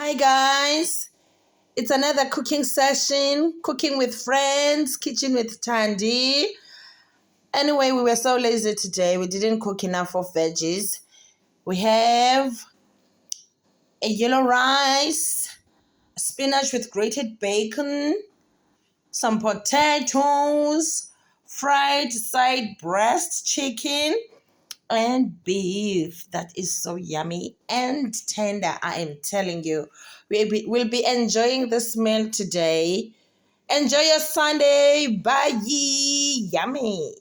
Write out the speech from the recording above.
Hi guys, it's another cooking session, cooking with friends, kitchen with Thandi. Anyway, we were so lazy today, we didn't cook enough of veggies. We have a yellow rice, spinach with grated bacon, some potatoes, fried side breast chicken, and beef that is so yummy and tender. I am telling you, we'll be enjoying this meal today. Enjoy your Sunday. Bye. Yummy.